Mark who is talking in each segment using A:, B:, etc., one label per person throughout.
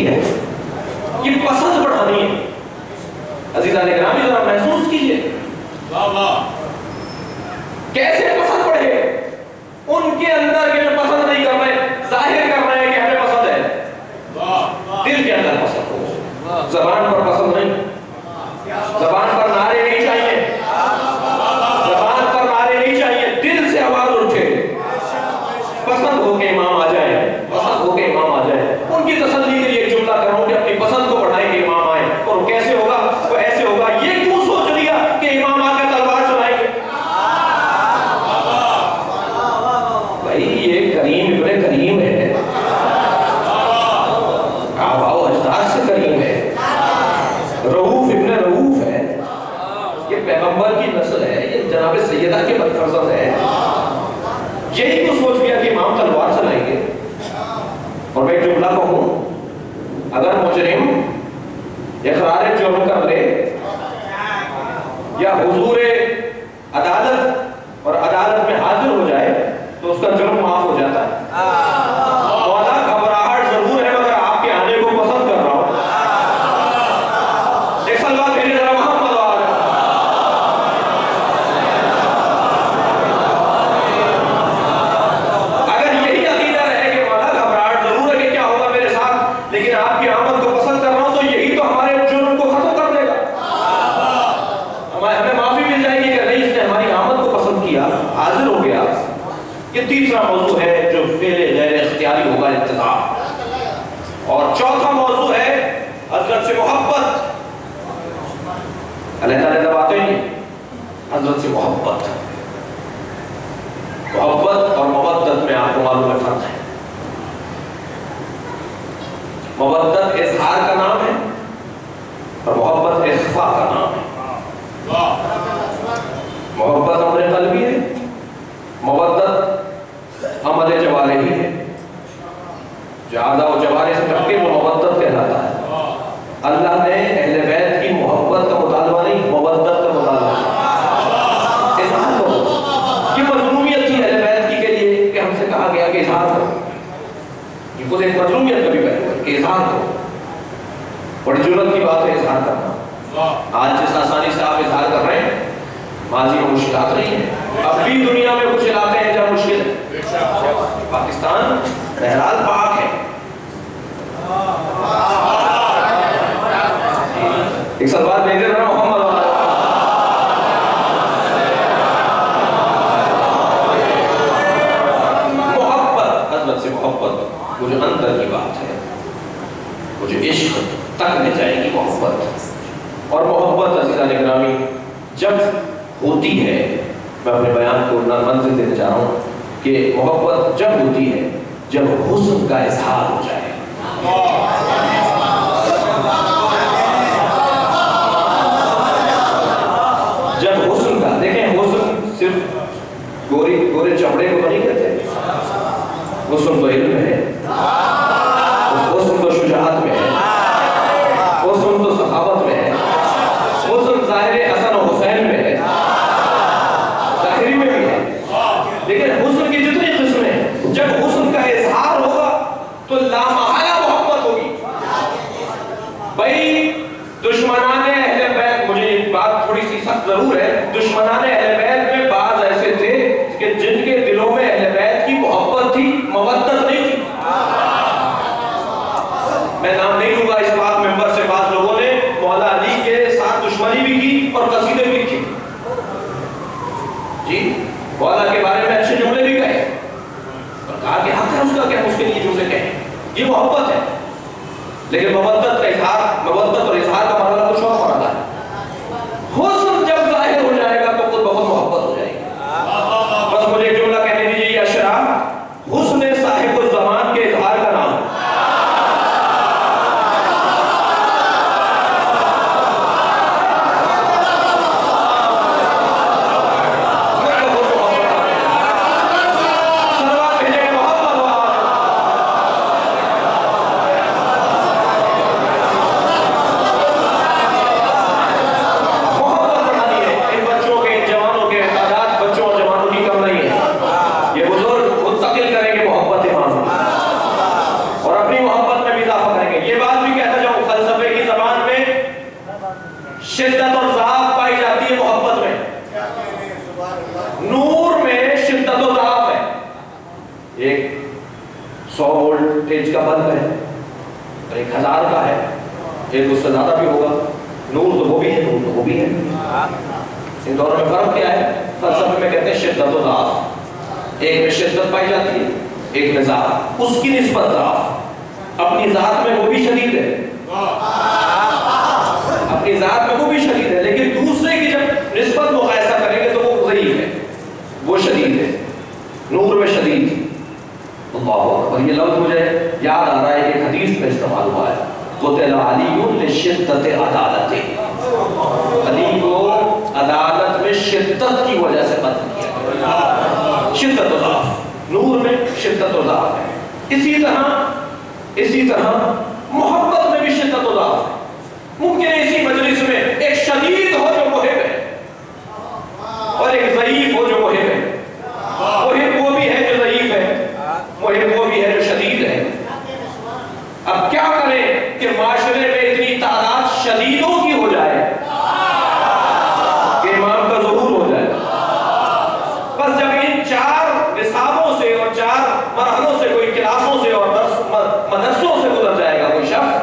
A: ہوتی ہے، یہ پسند بڑھانی ہے۔ عزیزان گرامی ذرا محسوس کیجئے کیسے پسند بڑھے۔ ان کے اندر کے جو پسند نہیں کر رہے، ظاہر کر رہے ہیں کہ ہمیں پسند ہے، دل کے اندر پسند ہو، زبان پر پسند نہیں، زبان پر نعرے نہیں چاہیے، زبان پر نعرے نہیں چاہیے، دل سے آواز اٹھے، پسند ہو کے امام آ جائے، پسند ہو کے امام آ جائے۔ ان کی تسلی کے لیے ایک جملہ کر رہا ہوں کہ اپنی پسند کو بڑھائیں گے امام آئے، اور وہ کیسے ہوگا؟ وہ ایسے ہوگا، یہ کیوں سوچ لیا کہ امام آ کے تلوار چلائیں گے؟ بھائی یہ کریم ابن کریم ہے، آباء و اجداد سے کریم ہے، رؤوف ابن رؤوف ہے، یہ پیغمبر کی نسل ہے، یہ جناب سیدہ کے بدفرزند ہے۔ یہی تو سوچ لیا کہ امام تلوار چلائیں گے۔ اور میں ایک جملہ کہوں، اگر مجرم اقرار جرم کر لے یا حضور عدالت اور عدالت میں حاضر ہو جائے تو اس کا جرم معاف ہو جاتا ہے۔ مولا گھبراہٹ ضرور ہے مگر آپ کے آنے کو پسند کر رہا ہوں۔ ایک سلوات بھیجے ذرا محمد وآلہ۔ اگر یہی عقیدہ رہے کہ مولا گھبراہٹ ضرور ہے کہ کیا ہوگا میرے ساتھ، لیکن آپ کی آمد کو پسند کر رہا ہوں، تو یہی تو ہمارے جرم کو ختم کر دے گا، ہمیں معافی مل جائے گی کہ نہیں اس نے ہماری آمد کو پسند کیا، حاضر ہو گیا۔ یہ تیسرا موضوع ہے جو فعل غیر اختیاری ہوگا، انتظار۔ اور چوتھا موضوع ہے حضرت سے محبت۔ اللہ تعالیٰ جب آتے ہیں حضرت سے محبت اور مودت میں آپ کو معلوم ہے فرق ہے۔ مودت اظہار کا نام ہے اور محبت اخفاء کا نام ہے۔ محبت امر قلبی ہے، مودت عمل جوارحی ہے۔ جو اعضاء و جوارح سے کر کے وہ مودت کہلاتا ہے۔ اللہ نے اہل بیت کی محبت کا مطالبہ نہیں، مودت کا مطالبہ اظہار کرو۔ یہ مظلومیت تھی اہل بیت کی کے لیے کہ ہم سے کہا گیا کہ اظہار کرو۔ یہ خود ایک مظلومیت کبھی پہلے کہ اظہار کرو، بڑی جرات کی بات ہے اظہار کرنا۔ آج جس آسانی سے آپ اظہار کر رہے ہیں، ماضی میں مشکلات رہی ہیں، اب بھی دنیا میں کچھ علاقے ہیں جہاں مشکل ہے۔ پاکستان بہرحال پاک ہے۔ ایک سلوات بھیجے رہا محمد محبت، حضرت سے محبت، وہ جو اندر کی بات ہے، وہ جو عشق تک لے جائے گی محبت۔ اور محبت عزیزان گرامی جب ہوتی ہے، میں اپنے بیان کو منزل دینے جا رہا ہوں کہ محبت جب ہوتی ہے جب حسن کا اظہار ہو جائے۔ جب حسن کا، دیکھیں حسن صرف گورے چمڑے کو نہیں کہتے، حسن تو علم ہے، حسن تو شجاعت میں ہے، حسن تو سخاوت میں ہے، حسن ظاہر حسن و حسین میں ہے، ظاہری میں بھی ہے، لیکن حسن کی جتنی قسمیں ہیں، جب حسن کا اظہار ہوگا تو لامحالہ محبت ہوگی۔ بھائی دشمنان اہل بیت، مجھے یہ بات تھوڑی سی سخت ضرور ہے، دشمنان اہل بیت میں بعض ایسے تھے کہ جن کے دلوں میں اہل بیت کی محبت تھی، مودت نہیں تھی۔ میں نام نہیں لوں گا، اس بات ممبر سے بعض لوگوں نے مولا علی کے ساتھ دشمنی بھی کی اور قصیدے بھی لکھے، جی مولا کے بارے میں اچھے جملے بھی کہے اور کہا کہ حق ہے اس کا کہ ہم اس کے لیے جملے کہیں، یہ محبت ہے۔ لیکن مودت کا اظہار، مودت اور اظہار کا مرحلہ کچھ اور مرحلہ ہے۔ حسن جب ظاہر ہو جائے گا تو خود بہت محبت ہو جائے گی۔ بس مجھے ایک جملہ کہنے دیجیے، یہ اشراف حسن صاحب الزمان کے اظہار کا نام ہے۔ इंच का बल्ब है और 1000 का है, एक उससे ज्यादा भी होगा। नूर तो वो भी है, नूर तो वो भी है। इन दोनों में फर्क क्या है? फलसफे में कहते हैं शिद्दत और ज़ात। एक में शिद्दत पाई जाती है, एक में ज़ात। उसकी निस्बत ज़ात, अपनी ज़ात में वो भी शदीद है, अपनी ज़ात में वो भी शदीद है, लेकिन दूसरे की जब निस्बत मुक़ायसा करेंगे तो वो ज़ईफ़ है, वो शदीद है। नूर में शदीद। और ये लफ्ज़ मुझे याद आ रहा है कि हदीस में इस्तेमाल हुआ है, क़ुतिला अलीयुन लिशिद्दति अदालति। अली को अदालत में शिद्दत की वजह से कत्ल किया गया। शिद्दत और ज़ाफ़, नूर में शिद्दत और ज़ाफ़ है। इसी तरह मोहब्बत में भी शिद्दत और ज़ाफ़ है। मुमकिन है इसी मजलिस में एक शदीद हो जो मुहिब है और एक ज़ईफ़ हो जो मुहिब है। मुहिब वो भी है जो ज़ईफ़ है, मुहिब वो भी है जो शदीद है। अब क्या करें कि माशरे में इतनी तादाद शदीदों की हो जाए कि इमाम का ज़ुहूर हो जाए। बस जब इन 4 निसाबों से और 4 मरहलों से, कोई क्लासों से और मदरसों से गुजर जाएगा कोई शख्स,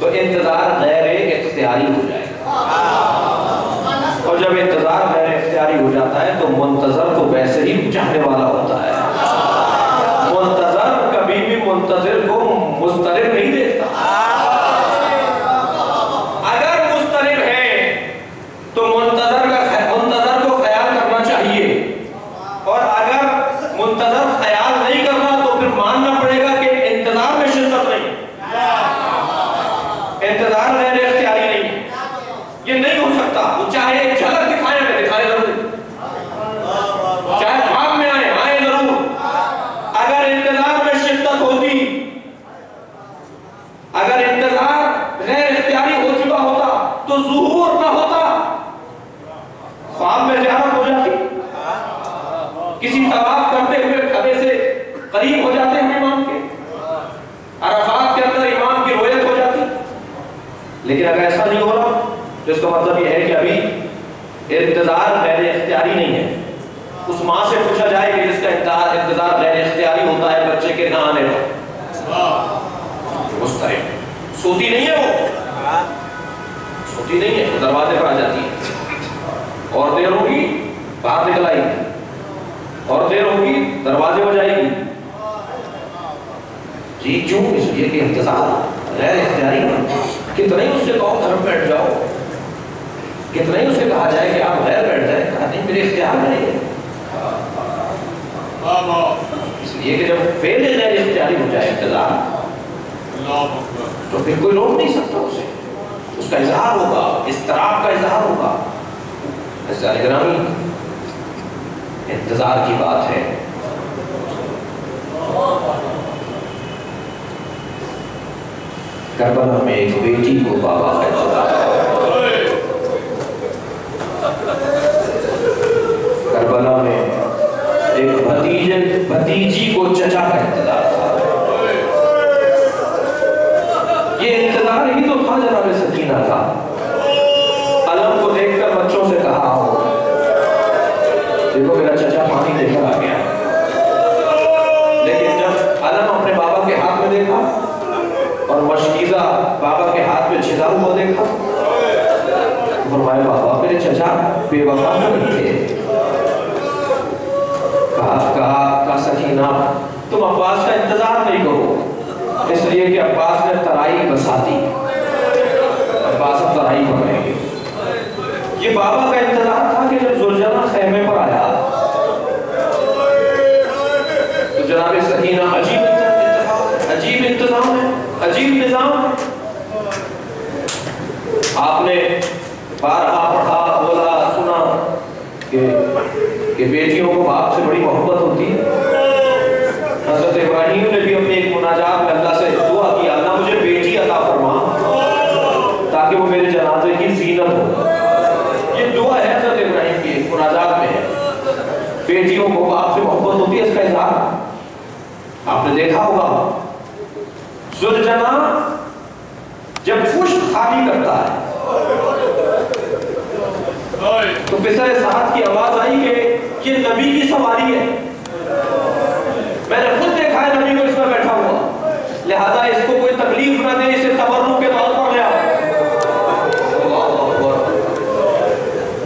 A: तो इंतजार गैर इख्तियारी हो जाएगा। और जब इंतजार गैर इख्तियारी हो जाता है तो मुंतज़र तो वैसे ही चाहने वाला होता है। मुंतज़र कभी भी मुंतज़िर को मुस्तरिब नहीं देखता। अगर मुस्तरिब है तो मुंतज़र को ख्याल करना चाहिए, और अगर मुंतज़र ख्याल नहीं करना तो फिर मानना पड़ेगा कि इंतजार में शिद्दत नहीं, इंतजार गैर इख्तियारी नहीं है। ये नहीं हो सकता। वो चाहे एक झलक दिखाए जरूर, चाहे भाग में आए जरूर। अगर इंतजार में शिद्दत होती, अगर इंतजार गैर इख्तियारी हो चुका होता तो ज़ुहूर ना होता, ख्वाब में ज़ियारत हो जाती, किसी तवाफ करते हुए कबे से करीब हो जाते हैं इमाम के, अरफात के अंदर इमाम की रोयत हो जाती। लेकिन अगर ऐसा नहीं हो रहा तो इसका मतलब यह है कि अभी इंतजार गैर इख्तियारी नहीं है। उस माँ से पूछा जाए कि जिसका इंतजार गैर इख्तियारी होता है बच्चे के ना आने पर, मुस्तरिब, सोती नहीं है, वो सोती नहीं है, तो दरवाजे पर आ जाती है। और देर होगी बाहर निकल आएगी, और देर होगी दरवाजे पर जाएगी। जी क्यों? इसलिए कि इंतजार गैर इख्तियारी। कितना ही उससे कहो घर बैठ जाओ, कितना ही उसे कहा जाए कि आप गैर बैठ जाए, कहा नहीं मेरे इख्तियार में नहीं है। इसलिए कि जब फेल गैर इख्तियारी हो जाए इंतजार, तो फिर कोई रोक नहीं सकता उसे, उसका इजहार होगा, इस्तराब का इजहार होगा। ग्रामी इंतजार की बात है। करबला में एक बेटी को बाबा का इंतजार, करबला में एक भतीजी को चचा का इंतजार था। ये इंतजार ही तो था जनाब सकीना का। अलम को देखकर बच्चों से कहा हो, देखो मेरा चचा पानी लेकर आ गया। लेकिन जब अलम अपने बाबा के हाथ में देखा और मशकीज़ा बाबा के हाथ में छिदा हुआ देखा, फरमाया बाबा मेरे चचा बेवफा नहीं थे। कहा सकीना तुम अब्बास का इंतजार नहीं करो, इसलिए कि अब्बास ने तराई बसा दी, अब्बास अब तराई बनाएंगे। ये बाबा का इंतजार था कि जब जुलजना खैमे पर आया तो जनाब सकीना अजीब इंतजाम है, अजीब निजाम है। आपने बारहा पढ़ा, बोला, सुना कि बेटियों को बाप से बड़ी मोहब्बत होती है। हज़रत इब्राहीम ने भी अपने एक मुनाजात में अल्लाह से दुआ की, अल्लाह मुझे बेटी अता फरमा ताकि वो मेरे जनाजे की ज़ीनत हो। ये दुआ है हज़रत इब्राहीम की, मुनाजात में है। बेटियों को बाप से मोहब्बत होती है, इसका इज़हार आपने देखा होगा। जुलजना जब पुष्प खाली करता है तो पिसरे साथ की आवाज आई कि ये नबी की सवारी है। मैंने खुद देखा है नबी को इसमें बैठा हुआ।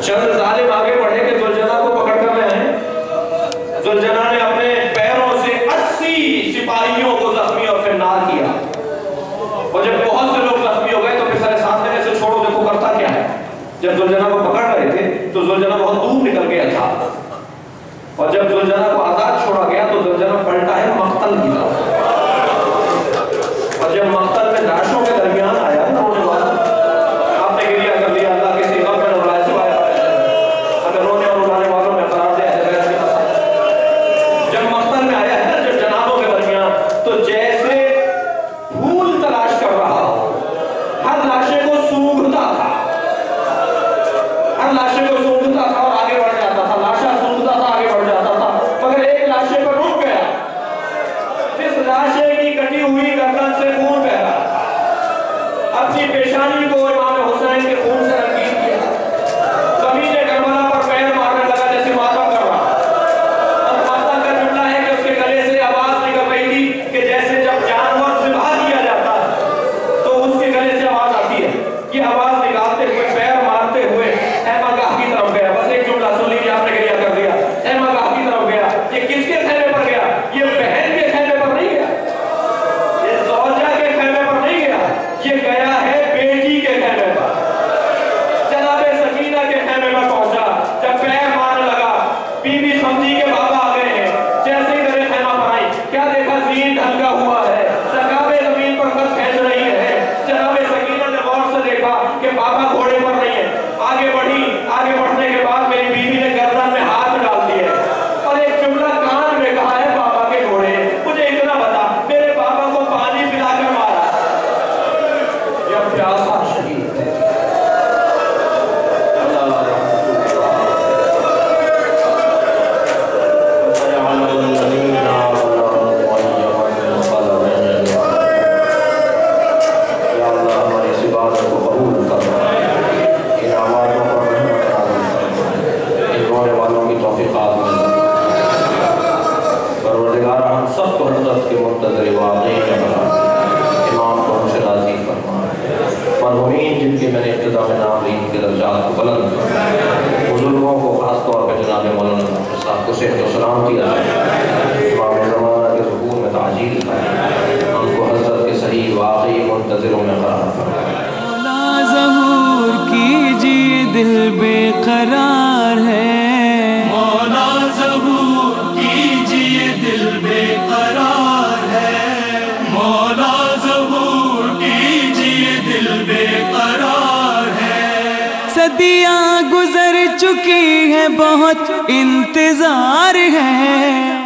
A: चंद जालिम आगे बढ़े कि जुलजना को पकड़ कर ले आए। जुलजना ने अपने पैरों से 80 सिपाहियों को जख्मी और फिर नार किया। और जब बहुत से लोग जख्मी हो गए तो फिर सारे साथ में से छोड़ो, देखो करता क्या है। जब जुलजना को पकड़ रहे थे तो जुलजना बहुत दूर निकल गया था, और जब जुलजना को आजाद छोड़ा गया तो जुलजना पलटा है मक्तल की तरफ। और जब मक्तल में लाशों के दरमियान आया ना रोने वाला, आपने गिरिया कर लिया, अल्लाह के सिवा में रुलाए सिवाय अगर रोने और रुलाने वालों में करार दे। जब मक्तल में आया है ना, जब जनाबों के दरमियान, तो जैसे फूल तलाश कर रहा हो, हर लाशे को सूंघता था, हर लाशे को सूंघता था और आगे बढ़ जाता था। लाशा सूंघता था, आगे बढ़ जाता था, मगर एक लाशे पर रुक गया। जिस लाशे की कटी हुई गर्दन से खून बह रहा था, अपनी पेशानी को इमाम हुसैन के खून से रंगीन किया। ज़मीन करबला पर पैर मारने लगा जैसे मातम कर रहा। और मातम का जुमला है कि उसके गले से आवाज निकल रही थी कि जैसे जब जानवर ज़िबा किया जाता है तो उसके गले से आवाज आती है। ये आवाज निकालते हुए, पैर मारते हुए एहमदगाह की तरफ गया। बस एक जुमला सुन लीजिए, आपने गिरिया कर दिया। एहमदगाह की तरफ गया। ये किसके खैमे पर गया? ये बहन के खैमे पर नहीं गया, ये ज़ौजा के खैमे पर नहीं गया, ये गया है बेटी के खैमे पर। जनाबे सकीना के खैमे पर पहुंचा। जब पैर मारने लगा, बीबी समझी के बाबा आ गए हैं। जैसे ही मेरे खैमा पर आई, क्या देखा? ज़ीन ढलका हुआ है, रकाबे जमीन पर खत फेंक रही है। जनाबे सकीना ने गौर से देखा कि बाबा घोड़े पर नहीं है। आगे बढ़ी, आगे बढ़ने के बाद मेरी बीवी ने गर्दन में हाथ डाल दिए और एक जुमला कान में कहा है, बाबा के घोड़े, मुझे इतना बता, मेरे बाबा को पानी पिलाकर मारा। यह प्यासा शहीद है। जिनके मैंने इब्तिदा में नाम ली, उनके दर्जात को बुलंद कर, बुजुर्गों को खासतौर पर जनाब मौलाना साहब को सेहत और सलामती अता, इमाम ज़माना के ज़ुहूर में ताजील करे, उनको हज़रत के सही वाक़ई मुंतज़िरों में क़रार फरमाए।
B: मौला ज़हूर कीजिए दिल बेक़रार है, मौला ज़हूर कीजिए दिल बेक़रार है, मौला ज़हूर कीजिए दिल बेक़रार है। सदियाँ गुज़र चुकी है, बहुत इंतज़ार है।